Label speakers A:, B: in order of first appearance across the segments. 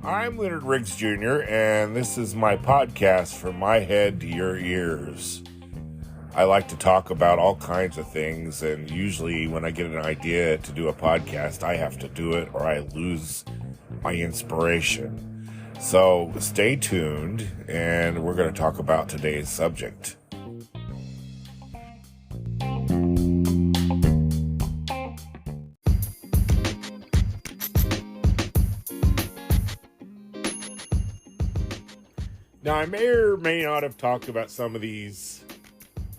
A: I'm Leonard Riggs Jr., and this is my podcast, From My Head to Your Ears. I like to talk about all kinds of things, and usually when I get an idea to do a podcast, I have to do it or I lose my inspiration. So stay tuned, and we're going to talk about today's subject. Now, I may or may not have talked about some of these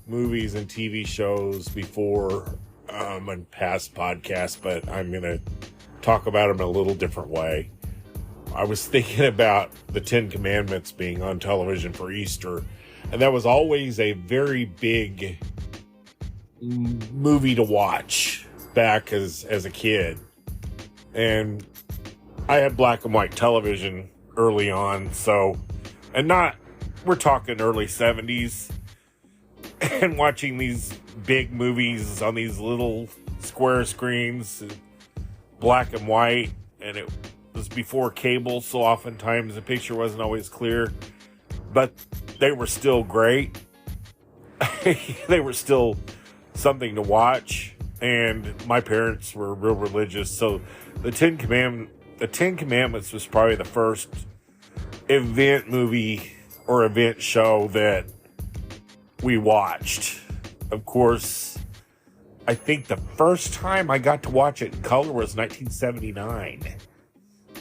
A: movies and TV shows before on past podcasts, but I'm going to talk about them in a little different way. I was thinking about the Ten Commandments being on television for Easter, and that was always a very big movie to watch back as a kid. And I had black and white television early on, we're talking early 70s, and watching these big movies on these little square screens, black and white, and it was before cable, so oftentimes the picture wasn't always clear, but they were still great. They were still something to watch, and my parents were real religious, so the Ten Commandments was probably the first event movie or event show that we watched. Of course, I think the first time I got to watch it in color was 1979.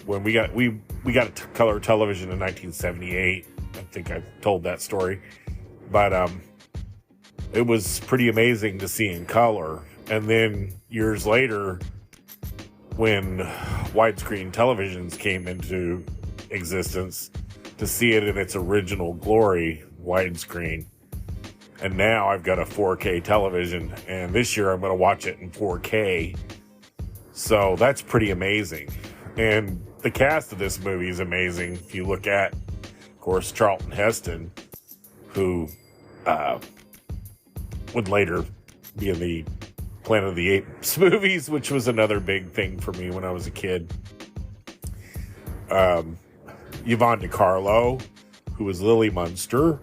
A: When we got a color television in 1978. I think I've told that story. But it was pretty amazing to see in color. And then years later, when widescreen televisions came into existence, to see it in its original glory, widescreen. And now I've got a 4K television, and this year I'm going to watch it in 4K. So that's pretty amazing. And the cast of this movie is amazing. If you look at, of course, Charlton Heston, who would later be in the Planet of the Apes movies, which was another big thing for me when I was a kid. Yvonne DiCarlo, who was Lily Munster.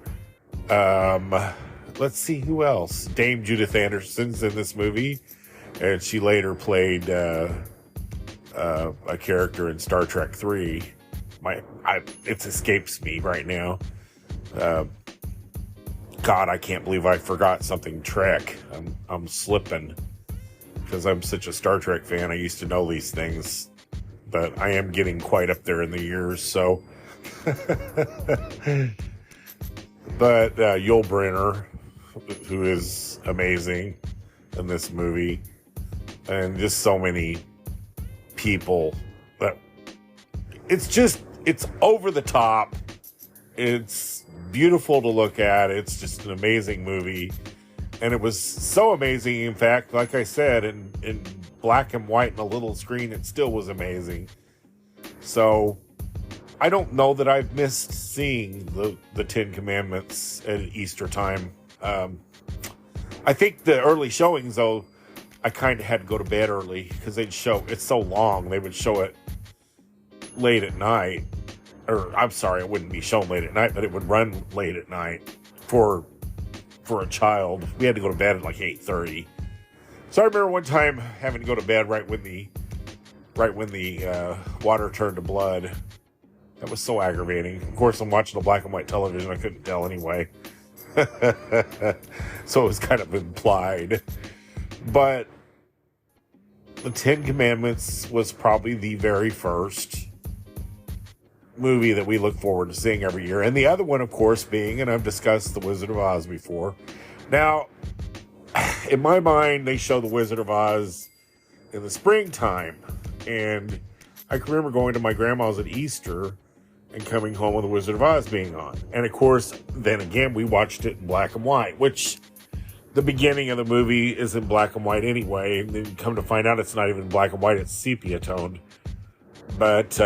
A: Let's see who else. Dame Judith Anderson's in this movie, and she later played a character in Star Trek 3. It escapes me right now. God, I can't believe I forgot something Trek. I'm slipping because I'm such a Star Trek fan. I used to know these things, but I am getting quite up there in the years, so. But Yul Brynner, who is amazing in this movie, and just so many people that it's over the top. It's beautiful to look at. It's just an amazing movie. And it was so amazing, in fact, like I said, in black and white and a little screen, it still was amazing. So I don't know that I've missed seeing the Ten Commandments at Easter time. I think the early showings, though, I kind of had to go to bed early because they'd show, it's so long, they would show it late at night. Or, I'm sorry, it wouldn't be shown late at night, but it would run late at night for a child. We had to go to bed at like 8:30. So I remember one time having to go to bed right when the water turned to blood. That was so aggravating. Of course, I'm watching the black and white television. I couldn't tell anyway. So it was kind of implied. But the Ten Commandments was probably the very first movie that we look forward to seeing every year. And the other one, of course, being, and I've discussed The Wizard of Oz before. Now, in my mind, they show The Wizard of Oz in the springtime. And I can remember going to my grandma's at Easter and coming home with The Wizard of Oz being on. And of course, then again, we watched it in black and white, which the beginning of the movie is in black and white anyway. And then come to find out it's not even black and white, it's sepia toned. But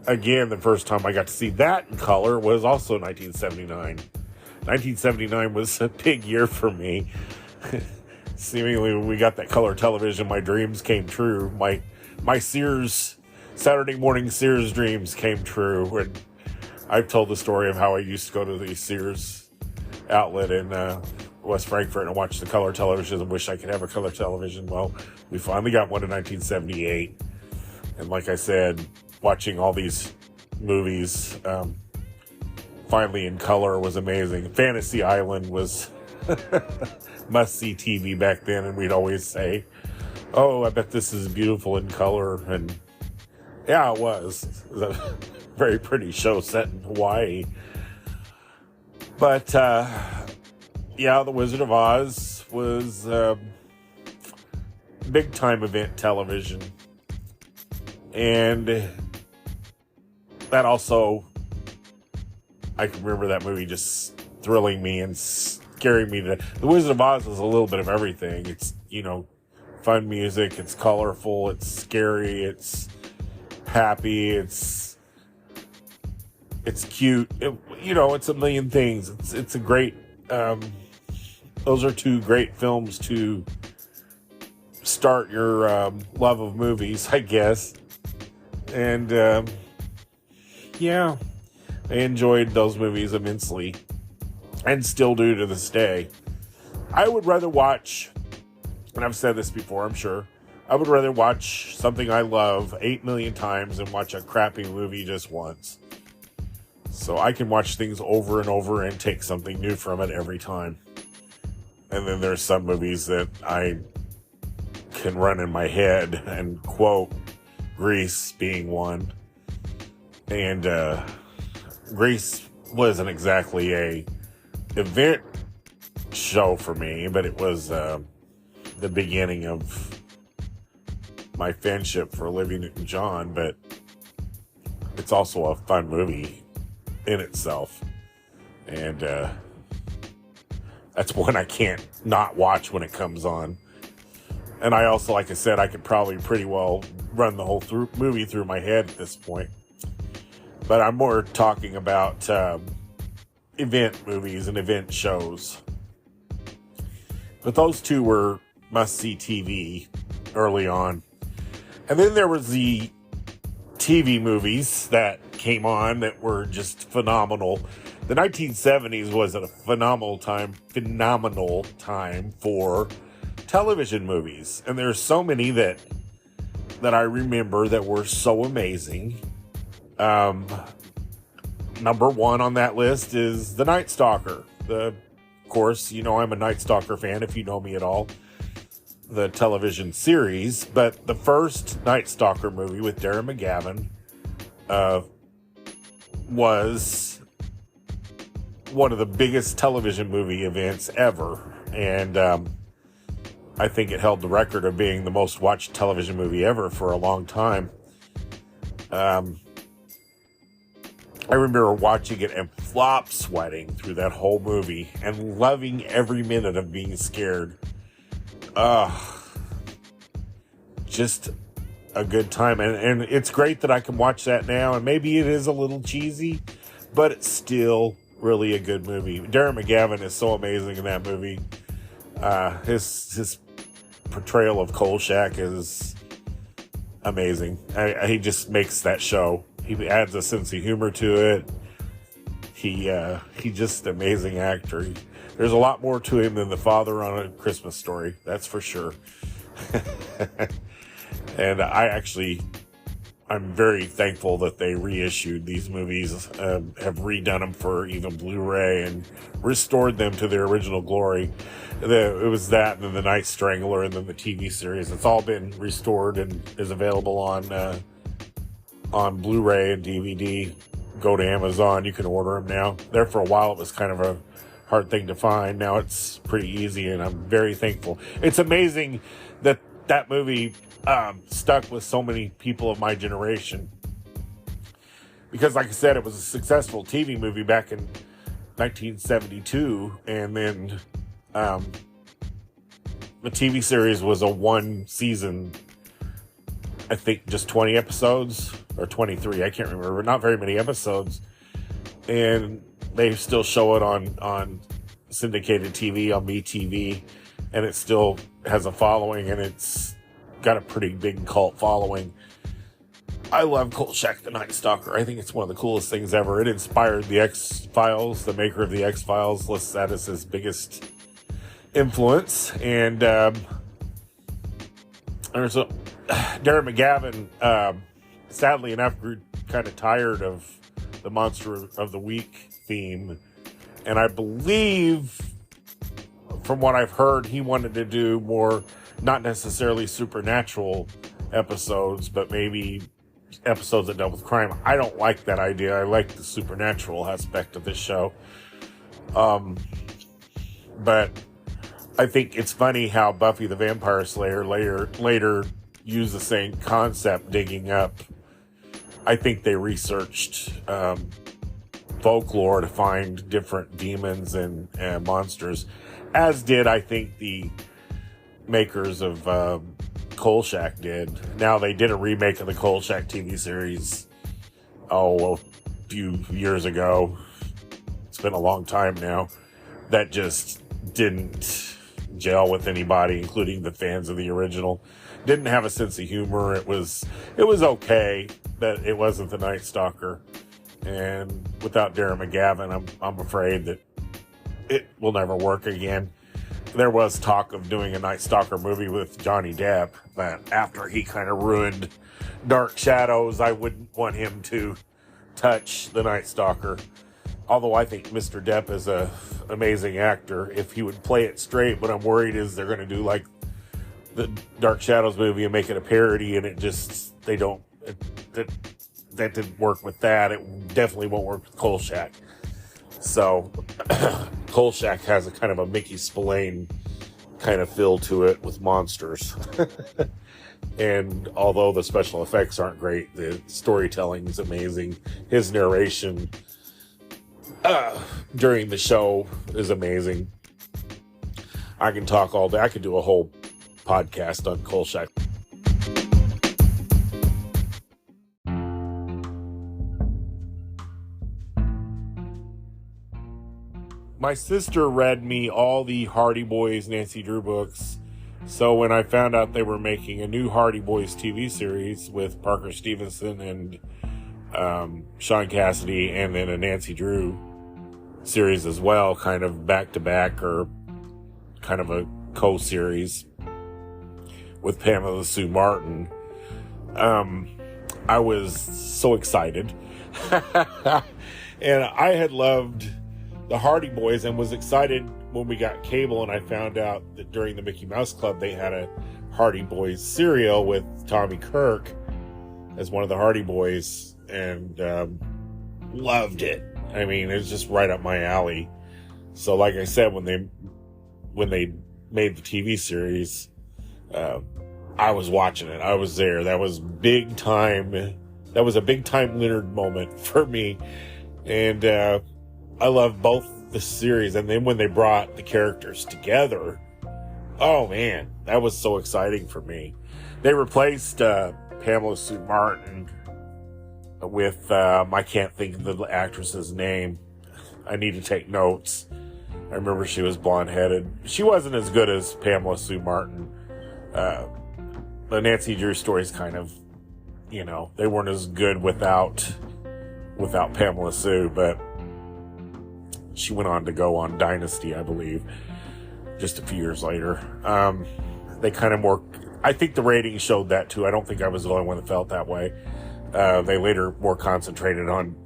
A: again, the first time I got to see that in color was also 1979. 1979 was a big year for me. seemingly when we got that color television, my dreams came true. My Saturday morning Sears dreams came true. And I've told the story of how I used to go to the Sears outlet in West Frankfort and watch the color television and wish I could have a color television. Well, we finally got one in 1978. And like I said, watching all these movies finally in color was amazing. Fantasy Island was must-see TV back then, and we'd always say, oh, I bet this is beautiful in color. And yeah, it was. It was a very pretty show set in Hawaii. But yeah, The Wizard of Oz was big-time event television. And that also, I can remember that movie just thrilling me and scaring me. The Wizard of Oz is a little bit of everything. It's, fun music, it's colorful, it's scary, it's happy, it's cute. It's a million things. It's a great, those are two great films to start your love of movies, I guess. And yeah, I enjoyed those movies immensely and still do to this day. I would rather watch, and I've said this before, I'm sure, I would rather watch something I love 8 million times than watch a crappy movie just once. So I can watch things over and over and take something new from it every time. And then there's some movies that I can run in my head and quote, Grease being one. And Grease wasn't exactly a event show for me, but it was the beginning of my fanship for Olivia Newton-John. But it's also a fun movie in itself, and that's one I can't not watch when it comes on. And I also, like I said, I could probably pretty well run the whole movie through my head at this point. But I'm more talking about event movies and event shows. But those two were must-see TV early on. And then there was the TV movies that came on that were just phenomenal. The 1970s was a phenomenal time for television movies. And there's so many that I remember that were so amazing. Number one on that list is The Night Stalker. Of course, I'm a Night Stalker fan if you know me at all. The television series, but the first Night Stalker movie with Darren McGavin was one of the biggest television movie events ever. And I think it held the record of being the most watched television movie ever for a long time. I remember watching it and flop sweating through that whole movie and loving every minute of being scared. Just a good time. And it's great that I can watch that now. And maybe it is a little cheesy, but it's still really a good movie. Darren McGavin is so amazing in that movie. His portrayal of Kolchak is amazing. He just makes that show. He adds a sense of humor to it. He's just an amazing actor. There's a lot more to him than the father on A Christmas Story. That's for sure. And I'm very thankful that they reissued these movies, have redone them for even Blu-ray and restored them to their original glory. It was that and then The Night Strangler and then the TV series. It's all been restored and is available on Blu-ray and DVD. Go to Amazon. You can order them now. There for a while, it was kind of a hard thing to find. Now it's pretty easy, and I'm very thankful. It's amazing that movie stuck with so many people of my generation. Because, like I said, it was a successful TV movie back in 1972, and then the TV series was a one season, I think just 20 episodes or 23. I can't remember. Not very many episodes. And they still show it on syndicated TV, on MeTV. And it's still has a following, and it's got a pretty big cult following. I love Kolchak the Night Stalker. I think it's one of the coolest things ever. It inspired the X-Files. The maker of the X-Files lists that as his biggest influence. And there's a Darren McGavin, sadly enough, grew kind of tired of the Monster of the Week theme. And I believe, from what I've heard, he wanted to do more, not necessarily supernatural episodes, but maybe episodes that dealt with crime. I don't like that idea. I like the supernatural aspect of this show. But I think it's funny how Buffy the Vampire Slayer later used the same concept, digging up. I think they researched folklore to find different demons and monsters, as did, I think, the makers of Kolchak did. Now, they did a remake of the Kolchak TV series, a few years ago. It's been a long time now. That just didn't gel with anybody, including the fans of the original. Didn't have a sense of humor. It was okay, but it wasn't the Night Stalker. And without Darren McGavin, I'm afraid that it will never work again. There was talk of doing a Night Stalker movie with Johnny Depp, but after he kind of ruined Dark Shadows, I wouldn't want him to touch the Night Stalker. Although I think Mr. Depp is an amazing actor if he would play it straight. What I'm worried is they're going to do like the Dark Shadows movie and make it a parody, and that didn't work with that. It definitely won't work with Kolchak. So Kolchak has a kind of a Mickey Spillane kind of feel to it with monsters. And although the special effects aren't great, the storytelling is amazing. His narration during the show is amazing. I can talk all day. I could do a whole podcast on Kolchak. My sister read me all the Hardy Boys Nancy Drew books, so when I found out they were making a new Hardy Boys TV series with Parker Stevenson and Sean Cassidy, and then a Nancy Drew series as well, kind of back-to-back or kind of a co-series with Pamela Sue Martin, I was so excited. And I had loved the Hardy Boys and was excited when we got cable and I found out that during the Mickey Mouse Club they had a Hardy Boys serial with Tommy Kirk as one of the Hardy Boys, and loved it. I mean, it was just right up my alley. So like I said, when they made the TV series, I was watching it. I was there. That was big time. That was a big time Leonard moment for me. And I love both the series, and then when they brought the characters together, oh man, that was so exciting for me. They replaced Pamela Sue Martin with I can't think of the actress's name. I need to take notes. I remember she was blonde-headed. She wasn't as good as Pamela Sue Martin. The Nancy Drew stories kind of, they weren't as good without Pamela Sue, but she went on to go on Dynasty, I believe, just a few years later. They kind of more, I think the ratings showed that too. I don't think I was the only one that felt that way. They later more concentrated on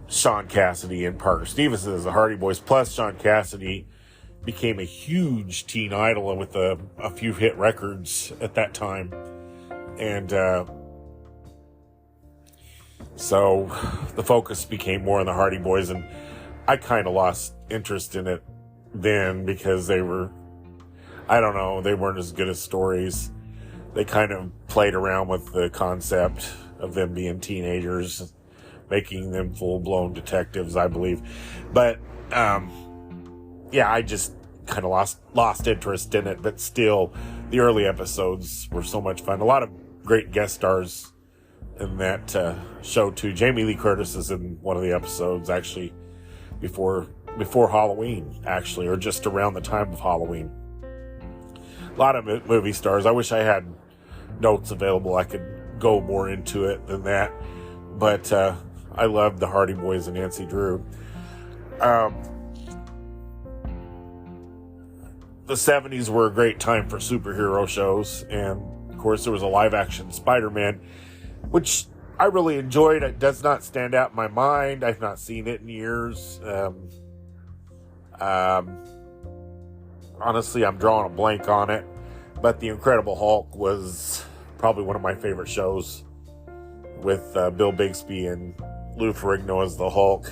A: Sean Cassidy and Parker Stevenson as the Hardy Boys. Plus, Sean Cassidy became a huge teen idol with a few hit records at that time. And so the focus became more on the Hardy Boys, and I kind of lost interest in it then because they weren't as good as stories. They kind of played around with the concept of them being teenagers, making them full-blown detectives, I believe. But, I just kind of lost interest in it. But still, the early episodes were so much fun. A lot of great guest stars in that show, too. Jamie Lee Curtis is in one of the episodes, actually, before Halloween, actually, or just around the time of Halloween. a lot of movie stars. I wish I had notes available. I could go more into it than that. But I loved the Hardy Boys and Nancy Drew. The 70s were a great time for superhero shows. And, of course, there was a live-action Spider-Man, which I really enjoyed. It does not stand out in my mind. I've not seen it in years. Honestly, I'm drawing a blank on it. But The Incredible Hulk was probably one of my favorite shows, with Bill Bixby and Lou Ferrigno as the Hulk.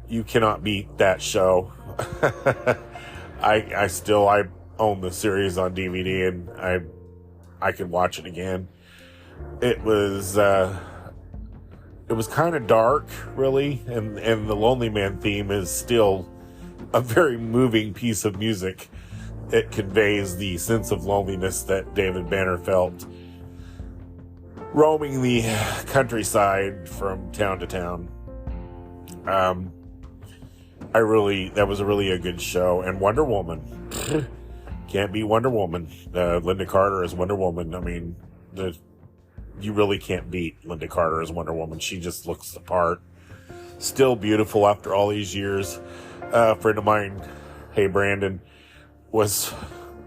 A: You cannot beat that show. I own the series on DVD, and I could watch it again. It was kind of dark, really, and the Lonely Man theme is still a very moving piece of music. It conveys the sense of loneliness that David Banner felt roaming the countryside from town to town. That was really a good show. And Wonder Woman. Can't beat Wonder Woman. Linda Carter as Wonder Woman. I mean, you really can't beat Linda Carter as Wonder Woman. She just looks the part. Still beautiful after all these years. A friend of mine, hey Brandon, was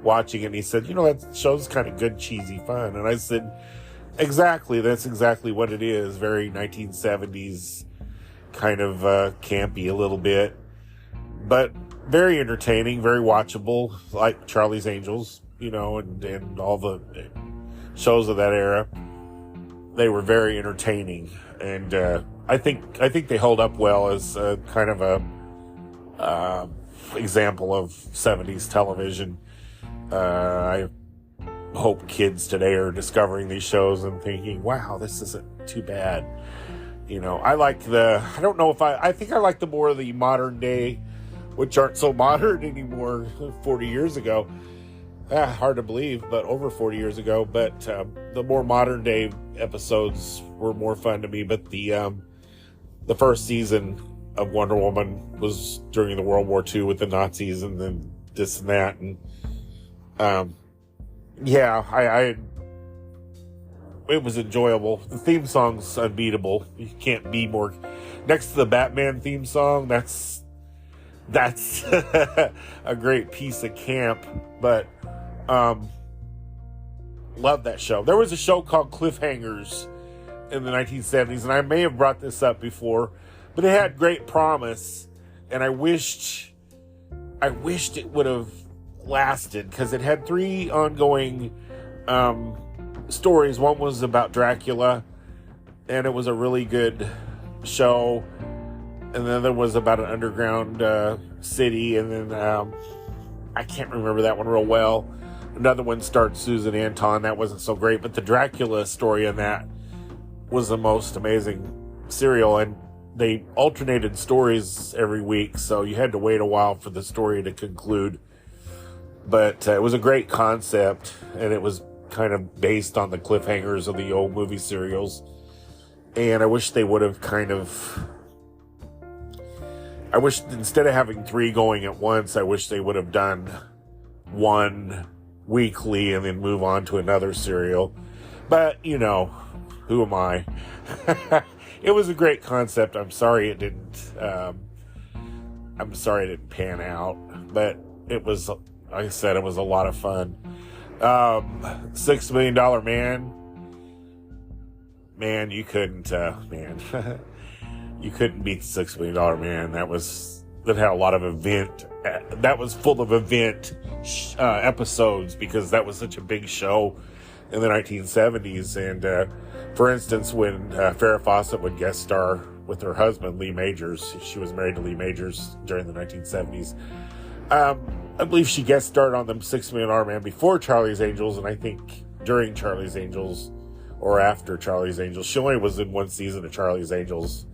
A: watching it, and he said, that show's kind of good, cheesy fun. And I said, exactly, that's exactly what it is. Very 1970s, kind of campy a little bit, but very entertaining, very watchable, like Charlie's Angels, and all the shows of that era. They were very entertaining, and I think they hold up well as kind of a example of 70s television. I hope kids today are discovering these shows and thinking, wow, this isn't too bad. I think I like the more of the modern day, which aren't so modern anymore, 40 years ago. Hard to believe, but over 40 years ago. But the more modern day episodes were more fun to me. But the first season of Wonder Woman was during the World War II with the Nazis, and then this and that. And it was enjoyable. The theme song's unbeatable. You can't be more. Next to the Batman theme song, that's a great piece of camp. But love that show. There was a show called Cliffhangers in the 1970s, and I may have brought this up before, but it had great promise, and I wished it would have lasted, because it had 3 ongoing stories. One was about Dracula, and it was a really good show, and the other was about an underground city, and then I can't remember that one real well. Another one starred Susan Anton. That wasn't so great, but the Dracula story in that was the most amazing serial, and they alternated stories every week, so you had to wait a while for the story to conclude. But it was a great concept, and it was kind of based on the cliffhangers of the old movie serials. And I wish they would have I wish instead of having 3 going at once, I wish they would have done 1 weekly and then move on to another serial. But, who am I? It was a great concept. I'm sorry it didn't pan out, but it was, like I said, it was a lot of fun. $6 Million Man, you couldn't, you couldn't beat the $6 Million Man. That had a lot of event. That was full of event episodes, because that was such a big show in the 1970s. And for instance, when Farrah Fawcett would guest star with her husband Lee Majors, she was married to Lee Majors during the 1970s. I believe she guest starred on the $6 Million Man before Charlie's Angels, and I think during Charlie's Angels or after Charlie's Angels. She only was in 1 season of Charlie's Angels,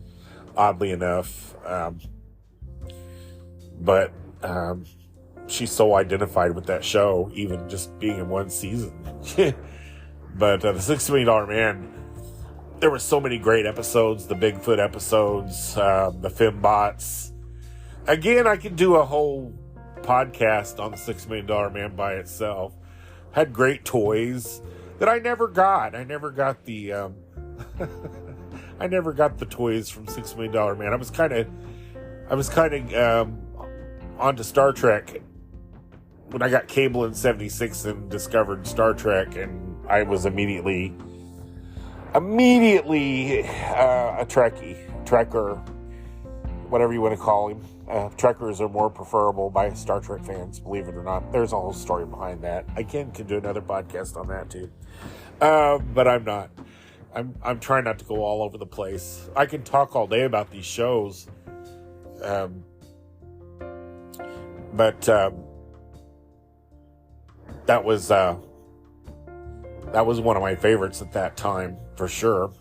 A: oddly enough. But she's so identified with that show, even just being in 1 season. But the $6 Million Man, there were so many great episodes. The Bigfoot episodes, the Fembots. Again, I could do a whole podcast on the $6 Million Man by itself. had great toys that I never got. I never got the I never got the toys from $6 Million Man. I was kind of onto Star Trek when I got cable in '76 and discovered Star Trek, and I was immediately a Trekker, whatever you want to call him. Trekkers are more preferable by Star Trek fans, believe it or not. There's a whole story behind that. I can do another podcast on that too, but I'm not. I'm trying not to go all over the place. I can talk all day about these shows, but that was one of my favorites at that time, for sure.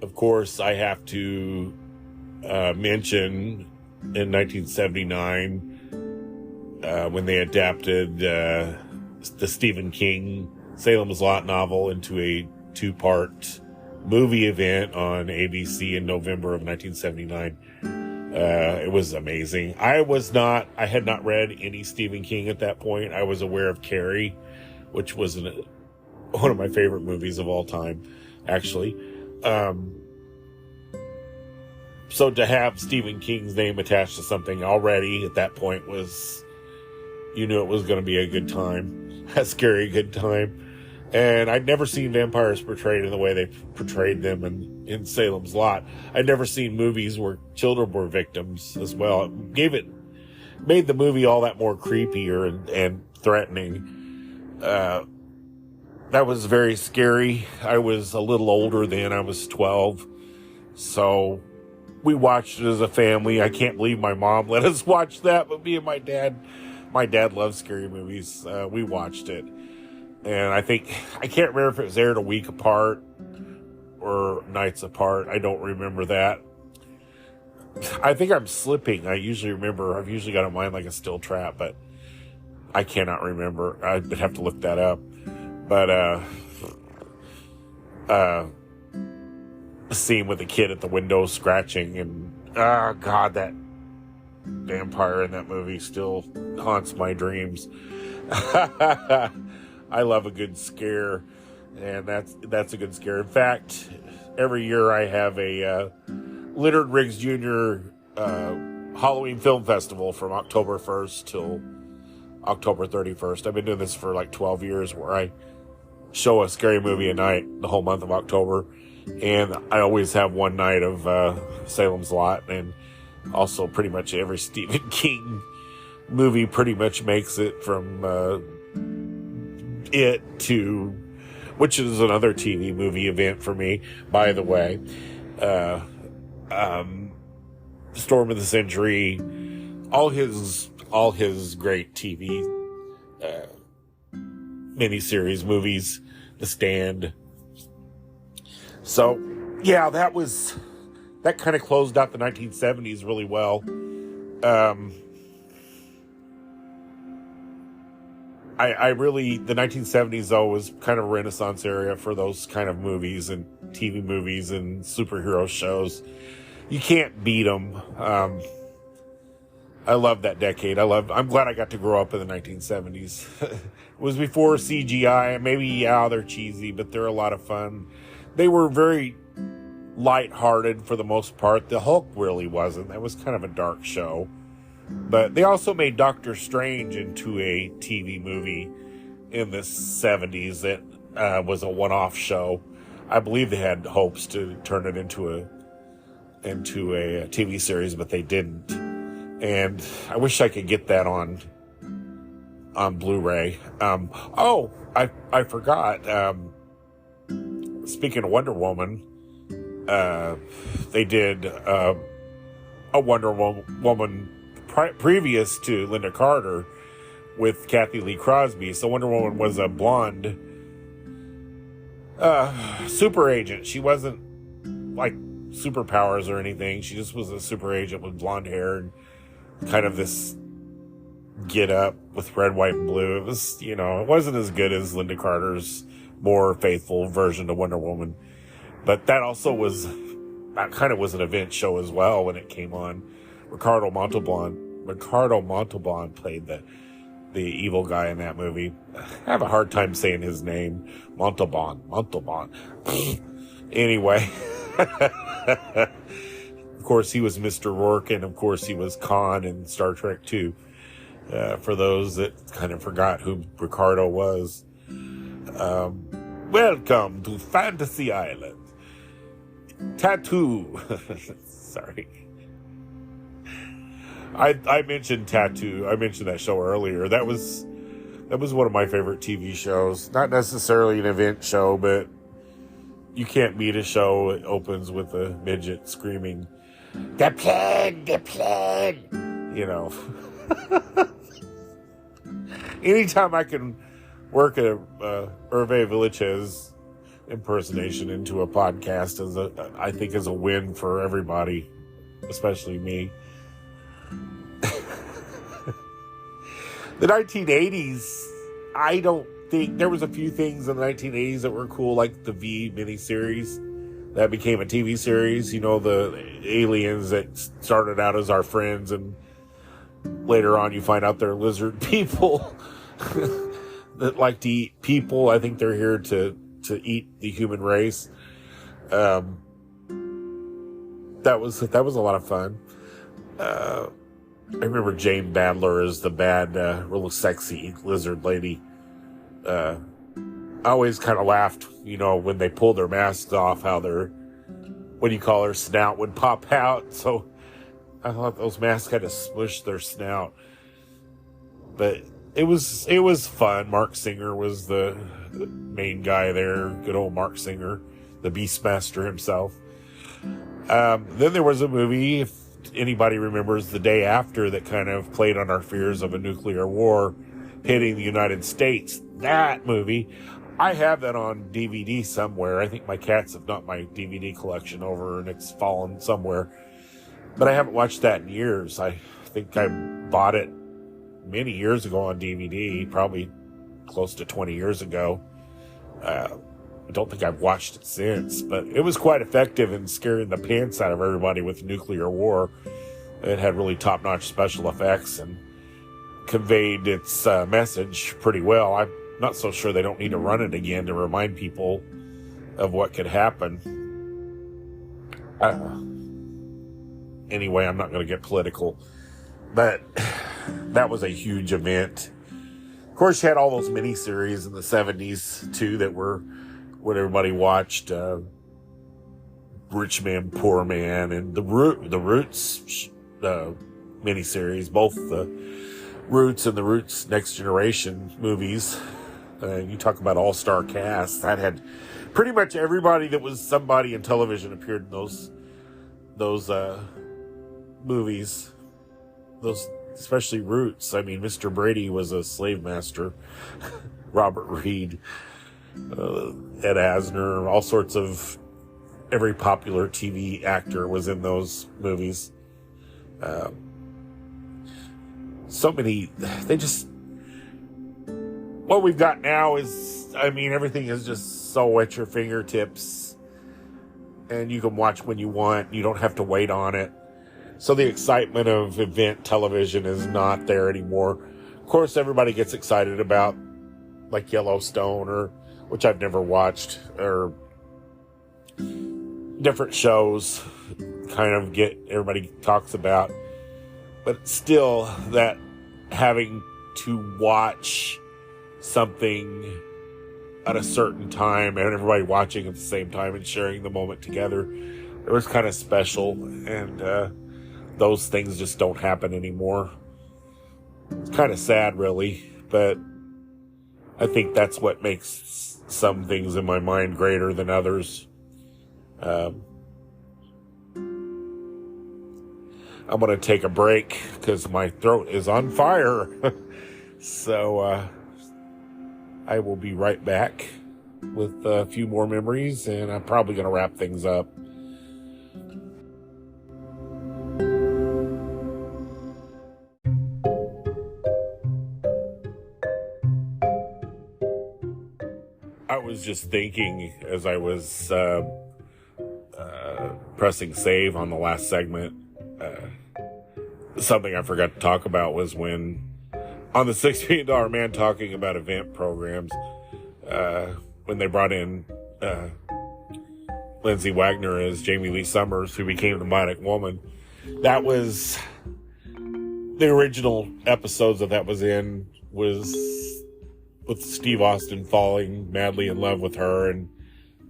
A: Of course, I have to mention in 1979 when they adapted the Stephen King Salem's Lot novel into a 2-part movie event on ABC in November of 1979. It was amazing. I had not read any Stephen King at that point. I was aware of Carrie, which was one of my favorite movies of all time, actually. So to have Stephen King's name attached to something already at that point you knew it was going to be a good time, a scary good time. And I'd never seen vampires portrayed in the way they portrayed them in Salem's Lot. I'd never seen movies where children were victims as well. It made the movie all that more creepier and threatening. That was very scary. I was a little older then. I was 12. So we watched it as a family. I can't believe my mom let us watch that, but me and my dad loves scary movies. We watched it. And I can't remember if it was aired a week apart or nights apart. I don't remember that. I think I'm slipping. I've usually got it in mind like a still trap, but I cannot remember. I'd have to look that up. But, the scene with the kid at the window scratching and, God, that vampire in that movie still haunts my dreams. I love a good scare, and that's a good scare. In fact, every year I have a Leonard Riggs Jr. Halloween Film Festival from October 1st till October 31st. I've been doing this for like 12 years, where I show a scary movie a night the whole month of October, and I always have one night of Salem's Lot, and also pretty much every Stephen King movie pretty much makes it, from It to, which is another TV movie event for me, by the way. Storm of the Century, all his great TV miniseries movies, The Stand. So, yeah, that kind of closed out the 1970s really well. The 1970s, though, was kind of a renaissance area for those kind of movies and TV movies and superhero shows. You can't beat them. I love that decade. I'm glad I got to grow up in the 1970s. It was before CGI. Maybe, they're cheesy, but they're a lot of fun. They were very lighthearted for the most part. The Hulk really wasn't. That was kind of a dark show. But they also made Doctor Strange into a TV movie in the 70s that was a one-off show. I believe they had hopes to turn it into a TV series, but they didn't. And I wish I could get that on Blu-ray. I forgot. Speaking of Wonder Woman, they did a Wonder Woman previous to Linda Carter with Kathy Lee Crosby. So Wonder Woman was a blonde super agent. She wasn't like superpowers or anything. She just was a super agent with blonde hair and kind of this get up with red, white, and blue. It was, it wasn't as good as Linda Carter's more faithful version of Wonder Woman. But that kind of was an event show as well when it came on. Ricardo Montalban played the evil guy in that movie. I have a hard time saying his name. Montalban. Anyway. Of course, he was Mr. Rourke, and of course, he was Khan in Star Trek 2. For those that kind of forgot who Ricardo was. Welcome to Fantasy Island. Tattoo. Sorry. I mentioned Tattoo. I mentioned that show earlier. That was one of my favorite TV shows. Not necessarily an event show, but you can't beat a show that opens with a midget screaming, "The plan, the plan!" You know. Anytime I can work a Hervé Villachez impersonation into a podcast I think is a win for everybody, especially me. The 1980s, I don't think there was a few things in the 1980s that were cool, like the V miniseries that became a TV series. You know, the aliens that started out as our friends, and later on you find out they're lizard people that like to eat people. I think they're here to eat the human race. That was a lot of fun. I remember Jane Badler as the bad, real sexy lizard lady. I always kind of laughed, you know, when they pulled their masks off, how their snout would pop out. So I thought those masks kind of smushed their snout. But it was fun. Mark Singer was the main guy there. Good old Mark Singer, the Beastmaster himself. Then there was a movie, if anybody remembers, The Day After, that kind of played on our fears of a nuclear war hitting the United States. That movie, I have that on DVD somewhere. I think my cats have knocked my DVD collection over and it's fallen somewhere. But I haven't watched that in years. I think I bought it many years ago on DVD, probably close to 20 years ago. I don't think I've watched it since, but it was quite effective in scaring the pants out of everybody with nuclear war. It had really top-notch special effects and conveyed its message pretty well. I'm not so sure they don't need to run it again to remind people of what could happen. Anyway, I'm not going to get political, but that was a huge event. Of course, you had all those miniseries in the 70s, too, that were what everybody watched. Rich Man, Poor Man, and the Roots miniseries, both the Roots and the Roots Next Generation movies. You talk about all-star cast. That had pretty much everybody that was somebody in television appeared in those movies. Those, especially Roots. I mean, Mr. Brady was a slave master. Robert Reed, Ed Asner, all sorts of every popular TV actor was in those movies. So many, what we've got now is, I mean, everything is just so at your fingertips and you can watch when you want. You don't have to wait on it. So the excitement of event television is not there anymore. Of course, everybody gets excited about like Yellowstone, which I've never watched, or different shows kind of everybody talks about. But still, that having to watch something at a certain time and everybody watching at the same time and sharing the moment together, it was kind of special. And those things just don't happen anymore. It's kind of sad, really, but I think that's what makes some things in my mind greater than others. I'm going to take a break because my throat is on fire. So I will be right back with a few more memories, and I'm probably going to wrap things up. I was just thinking as I was pressing save on the last segment. Something I forgot to talk about was when, on the $6 Million Man talking about event programs, when they brought in Lindsay Wagner as Jamie Lee Summers, who became the Bionic Woman. That was the original episodes that was in, was with Steve Austin falling madly in love with her and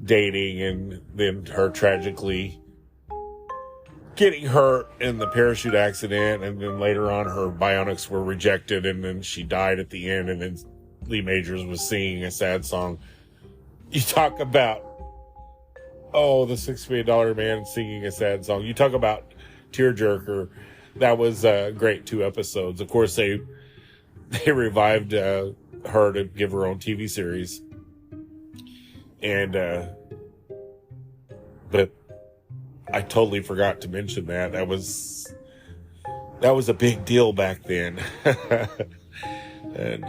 A: dating, and then her tragically getting hurt in the parachute accident, and then later on her bionics were rejected, and then she died at the end, and then Lee Majors was singing a sad song. You talk about, the $6 Million Man singing a sad song. You talk about tearjerker. That was great 2 episodes. Of course, they revived her to give her own TV series. And, but I totally forgot to mention that. That was a big deal back then. And,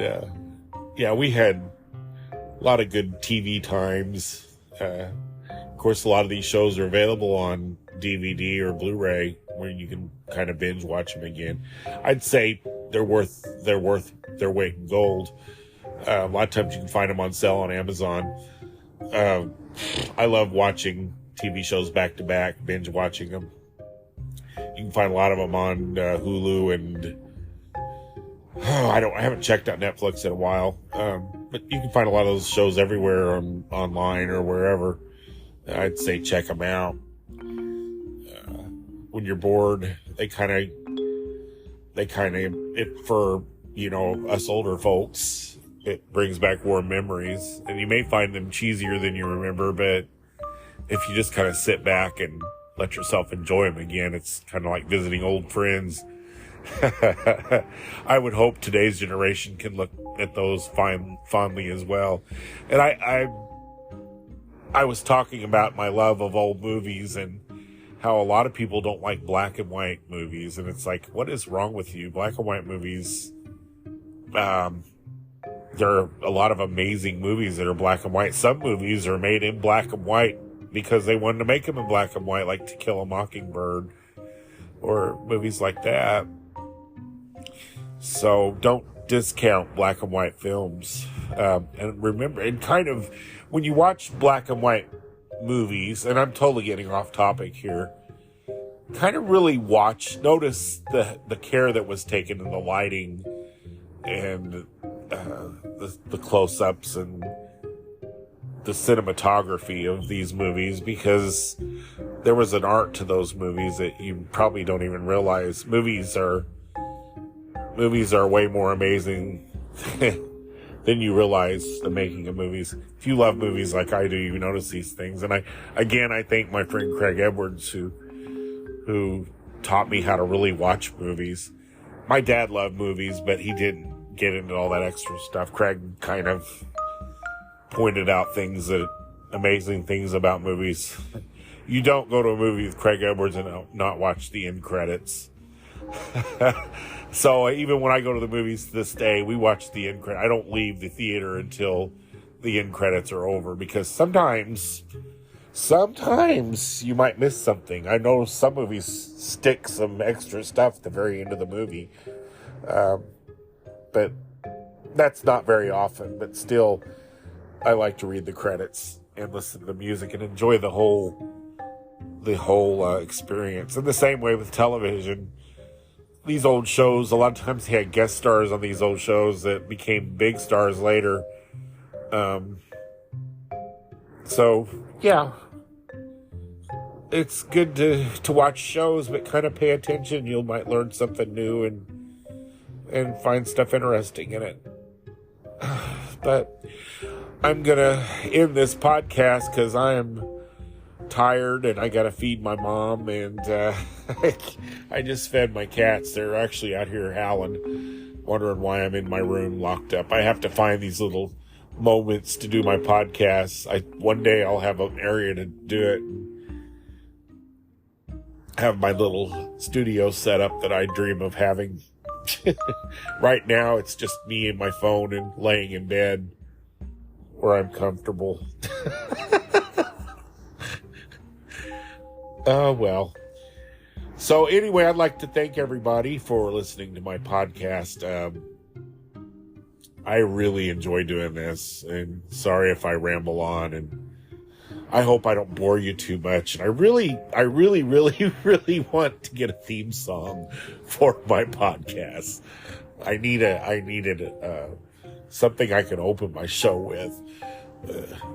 A: yeah, we had a lot of good TV times. Of course, a lot of these shows are available on DVD or Blu-ray, where you can kind of binge watch them again. I'd say they're worth their weight in gold. A lot of times you can find them on sale on Amazon. I love watching TV shows back to back, binge watching them. You can find a lot of them on Hulu, and I haven't checked out Netflix in a while. But you can find a lot of those shows everywhere online or wherever. I'd say check them out. When you're bored, they kind of, for, us older folks, it brings back warm memories. And you may find them cheesier than you remember, but if you just kind of sit back and let yourself enjoy them again, it's kind of like visiting old friends. I would hope today's generation can look at those fondly as well. And I was talking about my love of old movies and how a lot of people don't like black and white movies. And it's like, what is wrong with you? Black and white movies, there are a lot of amazing movies that are black and white. Some movies are made in black and white because they wanted to make them in black and white, like To Kill a Mockingbird or movies like that. So don't discount black and white films. And remember, and kind of, when you watch black and white movies, and I'm totally getting off topic here, kind of really notice the care that was taken in the lighting and the close-ups and the cinematography of these movies, because there was an art to those movies that you probably don't even realize. Movies are way more amazing than you realize, the making of movies. If you love movies like I do, you notice these things. And I thank my friend Craig Edwards, who taught me how to really watch movies. My dad loved movies, but he didn't get into all that extra stuff. Craig kind of pointed out amazing things about movies. You don't go to a movie with Craig Edwards and not watch the end credits. So even when I go to the movies this day, we watch the end credits. I don't leave the theater until the end credits are over, because sometimes you might miss something. I know some movies stick some extra stuff at the very end of the movie, but that's not very often. But still, I like to read the credits and listen to the music and enjoy the whole experience. In the same way with television, these old shows, a lot of times they had guest stars on these old shows that became big stars later. So yeah, it's good to watch shows, but kind of pay attention. You might learn something new and find stuff interesting in it. But I'm gonna end this podcast because I am tired and I gotta feed my mom, and I just fed my cats. They're actually out here howling, wondering why I'm in my room locked up. I have to find these little moments to do my podcasts. One day I'll have an area to do it, and have my little studio set up that I dream of having. Right now it's just me and my phone and laying in bed where I'm comfortable. Well. So anyway, I'd like to thank everybody for listening to my podcast. I really enjoy doing this, and sorry if I ramble on, and I hope I don't bore you too much. And I really, really want to get a theme song for my podcast. I needed something I can open my show with.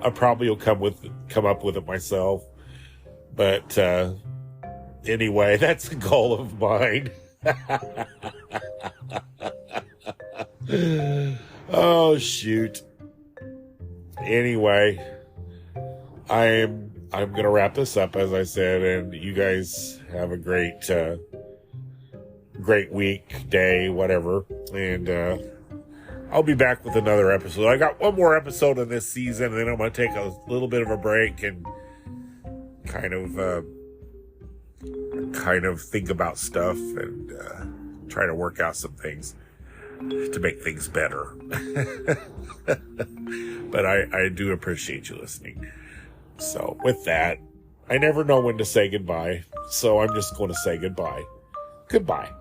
A: I probably will come up with it myself, but anyway, that's a goal of mine. Oh shoot. Anyway, I'm gonna wrap this up, as I said, and you guys have a great week, day, whatever, and I'll be back with another episode. I got one more episode in this season, and then I'm gonna take a little bit of a break and kind of think about stuff and try to work out some things to make things better. But I do appreciate you listening. So with that, I never know when to say goodbye, so I'm just going to say goodbye. Goodbye.